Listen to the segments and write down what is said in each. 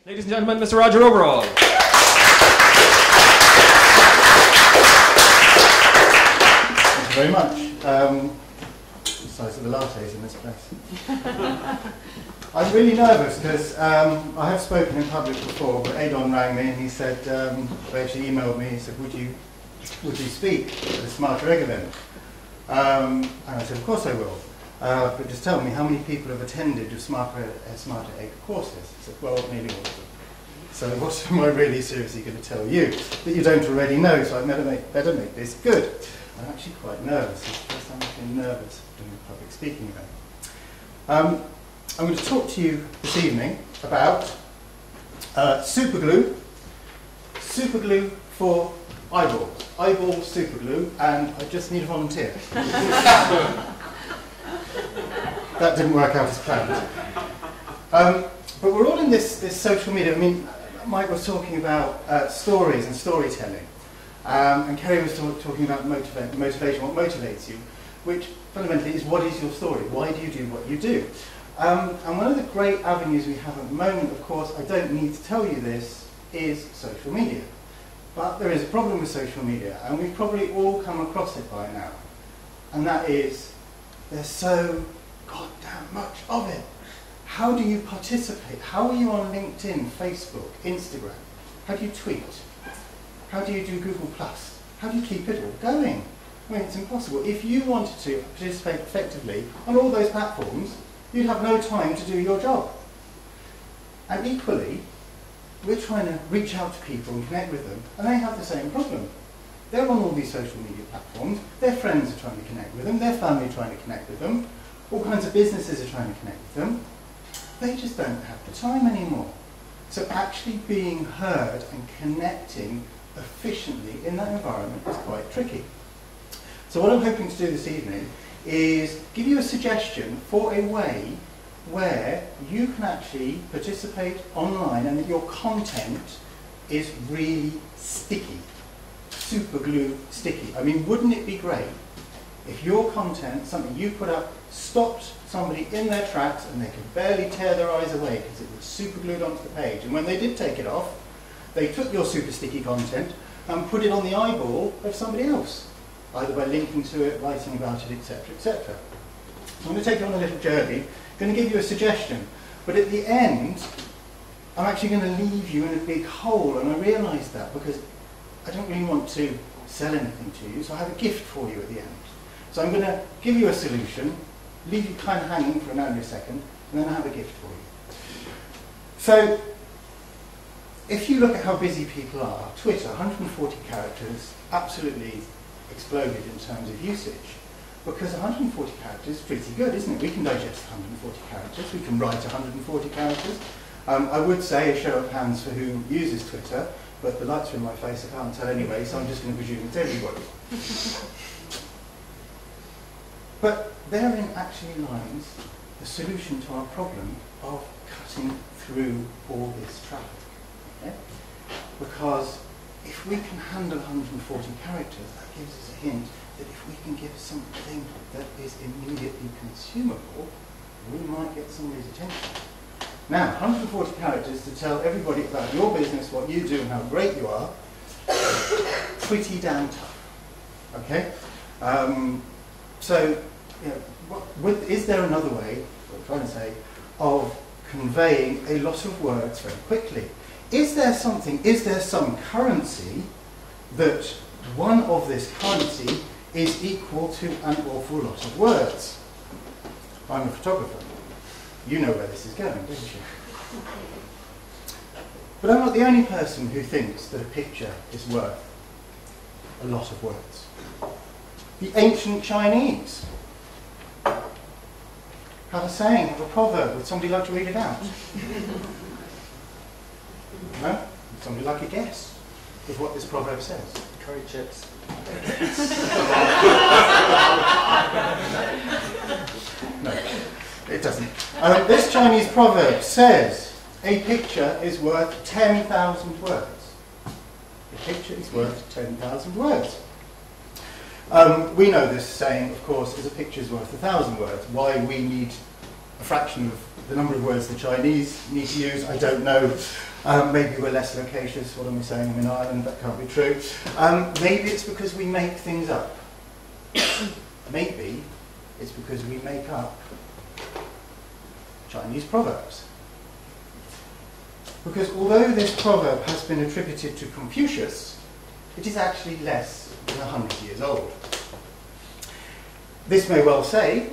Ladies and gentlemen, Mr. Roger Overall. Thank you very much. The size of the lattes in this place. I'm really nervous because I have spoken in public before, but Adon rang me and he said, they actually emailed me, he said, would you speak at the Smarter Egg event? And I said, of course I will. But just tell me, how many people have attended your Smarter Egg courses? I said, well, nearly all of them. So what am I really seriously going to tell you that you don't already know? So I better make this good. I'm actually quite nervous. It's the first time I've been nervous doing a public speaking event. I'm going to talk to you this evening about superglue. Superglue for eyeballs. Eyeball superglue, and I just need a volunteer. That didn't work out as planned. But we're all in this social media. I mean, Mike was talking about stories and storytelling. And Kerry was talking about motivation, what motivates you, which fundamentally is what is your story? Why do you do what you do? And one of the great avenues we have at the moment, of course, I don't need to tell you this, is social media. But there is a problem with social media, and we've probably all come across it by now. And that is, there's so goddamn much of it. How do you participate? How are you on LinkedIn, Facebook, Instagram? How do you tweet? How do you do Google+? How do you keep it all going? I mean, it's impossible. If you wanted to participate effectively on all those platforms, you'd have no time to do your job. And equally, we're trying to reach out to people and connect with them, and they have the same problem. They're on all these social media platforms, their friends are trying to connect with them, their family are trying to connect with them, all kinds of businesses are trying to connect with them. They just don't have the time anymore. So actually being heard and connecting efficiently in that environment is quite tricky. So what I'm hoping to do this evening is give you a suggestion for a way where you can actually participate online and that your content is really sticky, super glue sticky. I mean, wouldn't it be great if your content, something you put up, stopped somebody in their tracks and they could barely tear their eyes away because it was super glued onto the page. And when they did take it off, they took your super sticky content and put it on the eyeball of somebody else, either by linking to it, writing about it, etc., etc. I'm going to take you on a little journey, going to give you a suggestion, but at the end, I'm actually going to leave you in a big hole, and I realise that because I don't really want to sell anything to you, so I have a gift for you at the end. So I'm going to give you a solution, leave you kind of hanging for only a second, and then I have a gift for you. So, if you look at how busy people are, Twitter, 140 characters, absolutely exploded in terms of usage. Because 140 characters is pretty good, isn't it? We can digest 140 characters, we can write 140 characters. I would say a show of hands for who uses Twitter, but the lights are in my face, I can't tell anyway, so I'm just going to presume it's everybody. But therein actually lies the solution to our problem of cutting through all this traffic. Okay? Because if we can handle 140 characters, that gives us a hint that if we can give something that is immediately consumable, we might get somebody's attention. Now, 140 characters to tell everybody about your business, what you do, and how great you are, pretty damn tough. Okay? So, you know, is there another way, what I'm trying to say, of conveying a lot of words very quickly? Is there some currency that one of this currency is equal to an awful lot of words? I'm a photographer. You know where this is going, don't you? But I'm not the only person who thinks that a picture is worth a lot of words. The ancient Chinese have a saying, have a proverb. Would somebody like to read it out? No? Would somebody like a guess of what this proverb says? Curry chips. No, it doesn't. This Chinese proverb says, a picture is worth 10,000 words. A picture is worth 10,000 words. We know this saying, of course, is a picture is worth 1,000 words. Why we need a fraction of the number of words the Chinese need to use, I don't know. Maybe we're less loquacious. What am I saying? I'm in Ireland. That can't be true. Maybe it's because we make things up. Maybe it's because we make up Chinese proverbs. Because although this proverb has been attributed to Confucius, it is actually less than 100 years old. This may well say,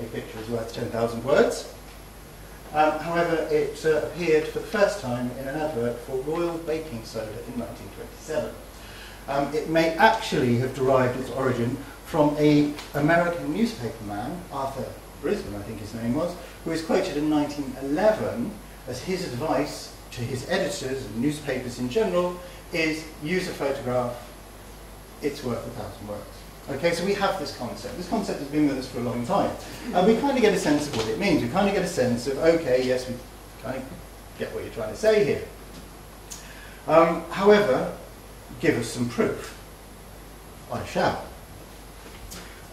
a picture is worth 10,000 words. However, it appeared for the first time in an advert for Royal Baking Soda in 1927. It may actually have derived its origin from an American newspaperman, Arthur Brisbane, I think his name was, who is quoted in 1911 as his advice to his editors and newspapers in general is use a photograph, it's worth 1,000 words. Okay, so we have this concept. This concept has been with us for a long time. And we kind of get a sense of what it means. We kind of get a sense of, okay, yes, we kind of get what you're trying to say here. However, give us some proof. I shall.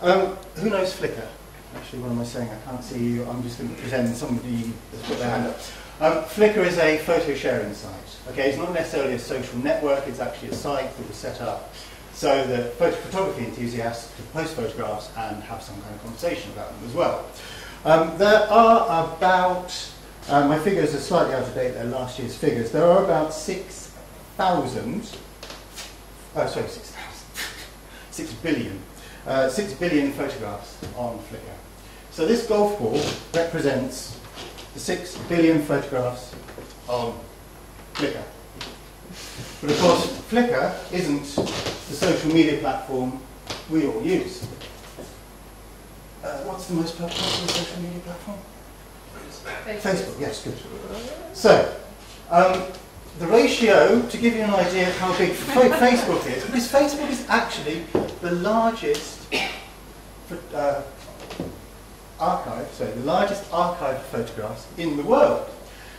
Who knows Flickr? Actually, what am I saying? I can't see you. I'm just going to pretend somebody has put their hand up. Flickr is a photo sharing site. Okay, it's not necessarily a social network. It's actually a site that was set up so that photography enthusiasts could post photographs and have some kind of conversation about them as well. There are about, my figures are slightly out of date, they're last year's figures, there are about 6 billion photographs on Flickr. So this golf ball represents the 6 billion photographs on Flickr. But of course, Flickr isn't the social media platform we all use. What's the most popular social media platform? Facebook, yes, good. So, the ratio, to give you an idea of how big Facebook is, because Facebook is actually the largest the largest archive of photographs in the world.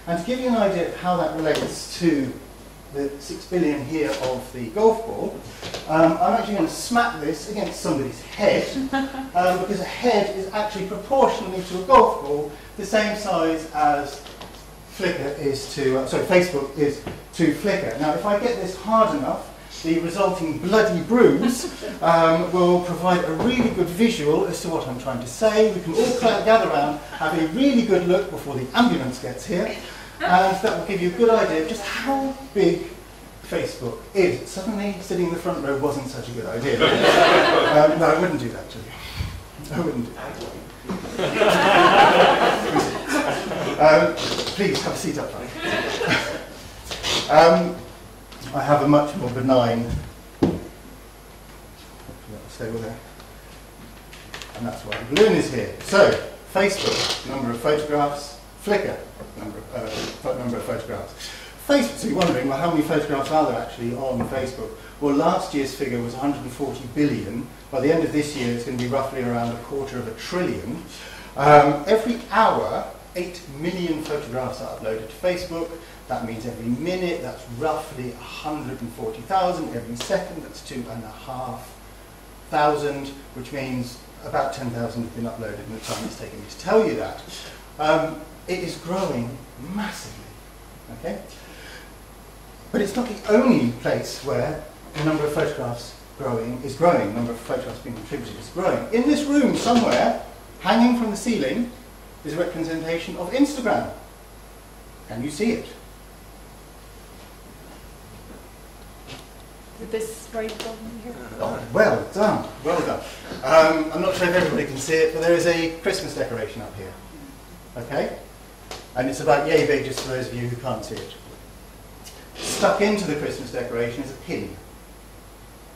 And to give you an idea of how that relates to the 6 billion here of the golf ball, I'm actually going to smack this against somebody's head, because a head is actually proportionally to a golf ball the same size as Flickr is to, Facebook is to Flickr. Now, if I get this hard enough, the resulting bloody bruise will provide a really good visual as to what I'm trying to say. We can all gather around, have a really good look before the ambulance gets here, and that will give you a good idea of just how big Facebook is. Suddenly, sitting in the front row wasn't such a good idea. No, I wouldn't do that to you. I wouldn't do that. Please, have a seat up front. I have a much more benign... Stay with her. And that's why the balloon is here. So, Facebook, number of photographs. Flickr, number of photographs. Facebook, so you're wondering, well, how many photographs are there actually on Facebook? Well, last year's figure was 140 billion. By the end of this year, it's going to be roughly around 250 billion. Every hour, 8 million photographs are uploaded to Facebook. That means every minute, that's roughly 140,000. Every second, that's 2,500, which means about 10,000 have been uploaded in the time it's taken me to tell you that. It is growing massively, okay? But it's not the only place where the number of photographs is growing, the number of photographs being contributed is growing. In this room somewhere, hanging from the ceiling, is a representation of Instagram. Can you see it? This right button here? Oh, well done, well done. I'm not sure if everybody can see it, but there is a Christmas decoration up here. Okay? And it's about yay big, just for those of you who can't see it. Stuck into the Christmas decoration is a pin.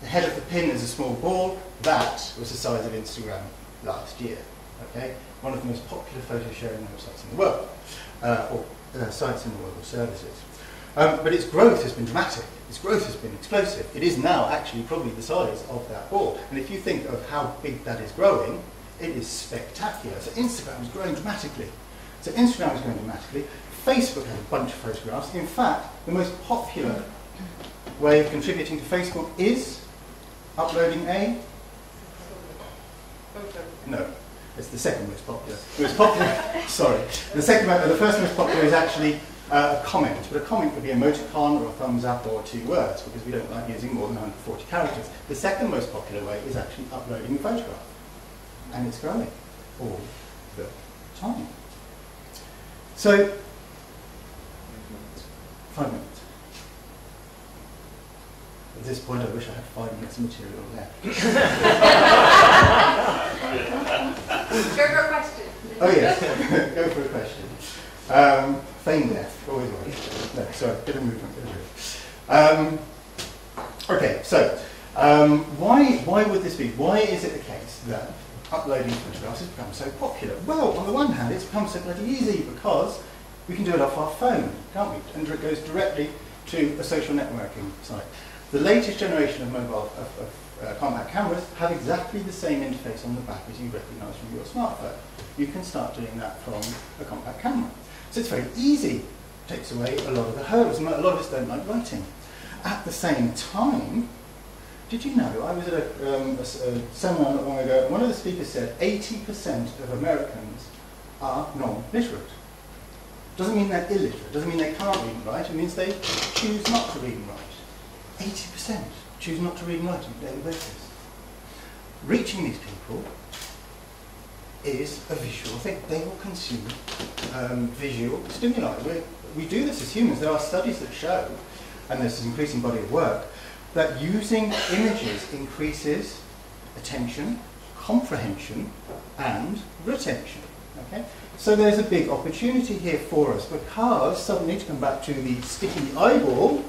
The head of the pin is a small ball. That was the size of Instagram last year. Okay? One of the most popular photo sharing websites in the world, or sites in the world, or services. But its growth has been dramatic. Its growth has been explosive. It is now actually probably the size of that ball. And if you think of how big that is growing, it is spectacular. So Instagram is growing dramatically. Facebook has a bunch of photographs. In fact, the most popular way of contributing to Facebook is uploading a... No, it's the second most popular. The most popular, sorry. The first most popular is actually a comment, but a comment could be emoticon or a thumbs up or 2 words, because we don't like using more than 140 characters. The second most popular way is actually uploading a photograph, and it's growing all the time. So, 5 minutes. At this point, I wish I had 5 minutes of material left. Go for a question. Oh yes, go for a question. Feign death, always right. No, sorry, bit of movement, bit of movement. Okay, so why would this be? Why is it the case that uploading photographs has become so popular? Well, on the one hand, it's become so bloody easy because we can do it off our phone, can't we? And it goes directly to a social networking site. The latest generation of mobile compact cameras have exactly the same interface on the back as you recognise from your smartphone. You can start doing that from a compact camera. So it's very easy. It takes away a lot of the hurdles. A lot of us don't like writing. At the same time, did you know, I was at a seminar not long ago, and one of the speakers said 80% of Americans are non-literate. Doesn't mean they're illiterate, doesn't mean they can't read and write, it means they choose not to read and write. 80% choose not to read and write on a daily basis. Reaching these people is a visual thing. They will consume visual stimuli. We do this as humans. There are studies that show, and there's an increasing body of work, that using images increases attention, comprehension, and retention. Okay? So there's a big opportunity here for us, because suddenly, to come back to the sticky eyeball,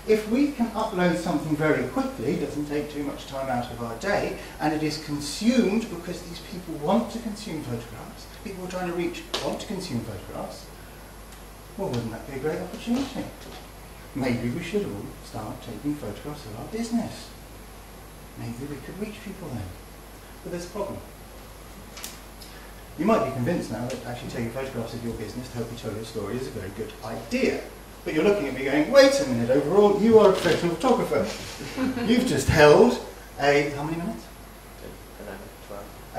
if we can upload something very quickly, it doesn't take too much time out of our day, and it is consumed because these people want to consume photographs, people we're trying to reach want to consume photographs, well, wouldn't that be a great opportunity? Maybe we should all start taking photographs of our business. Maybe we could reach people then. But there's a problem. You might be convinced now that actually taking photographs of your business to help you tell your story is a very good idea. But you're looking at me going, wait a minute, overall, you are a professional photographer. You've just held a, how many minutes?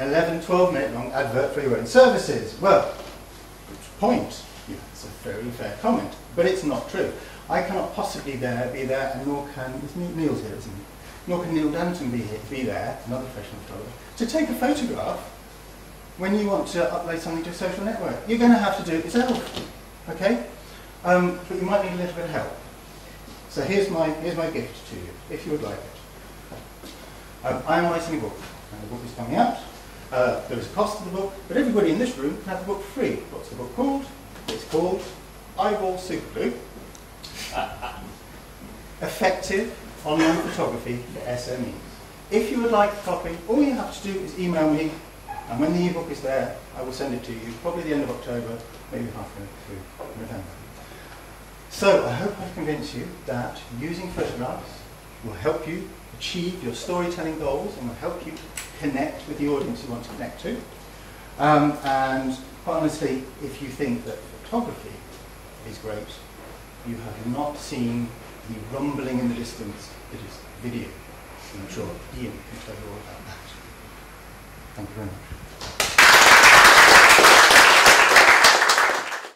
11, 12 minute long advert for your own services. Well, good point. Yeah, it's a very fair comment. But it's not true. I cannot possibly be there, and nor can, Neil's here, isn't he? Nor can Neil Danton be there, another professional photographer, to take a photograph when you want to upload something to a social network. You're going to have to do it yourself. Okay? But you might need a little bit of help. So here's my gift to you, if you would like it. I am writing a book, and the book is coming out. There is a cost to the book, but everybody in this room can have the book free. What's the book called? It's called Eyeball Superglue. Effective Online Photography for SMEs. If you would like a copy, all you have to do is email me, and when the ebook is there, I will send it to you, probably the end of October, maybe halfway through November. So I hope I've convinced you that using photographs will help you achieve your storytelling goals and will help you connect with the audience you want to connect to. And quite honestly, if you think that photography is great, you have not seen the rumbling in the distance that is video. And I'm sure Ian can tell you all about that. Thank you very much.